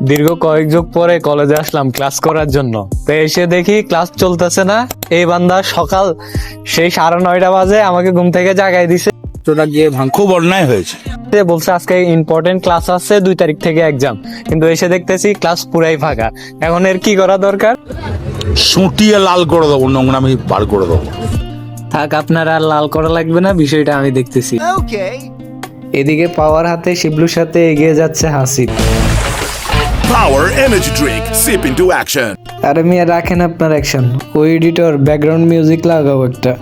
দীর্ঘ কয়েক যুগ পরে কলেজে আসলাম ক্লাস করার জন্য। তো এসে দেখি ক্লাস চলতেছে না। এই বান্দা সকাল সেই 9:30 বাজে আমাকে ঘুম থেকে জাগাই দিছে। তোটা গিয়ে খুব অন্যায় হয়েছে। বলছে আজকে ইম্পর্টেন্ট ক্লাস আছে, 2 তারিখ থেকে এক্সাম, কিন্তু এসে দেখতেছি ক্লাস পুরাই ফাঁকা। এখন এর কি করা দরকার? সুটিয়ে লাল করে দেবো, নোংরামি বার করে দেবো। থাক, আপনার আর লাল করা লাগবে না, বিষয়টা আমি দেখতেছি। এদিকে পাওয়ার হাতে শিবলুর সাথে এগিয়ে যাচ্ছে Hasib. Power Energy Drink. Sip into action. আরে মিয়া রাখেন আপনার অ্যাকশন, ওই এডিটর ব্যাকগ্রাউন্ড মিউজিক লাগাও একটা।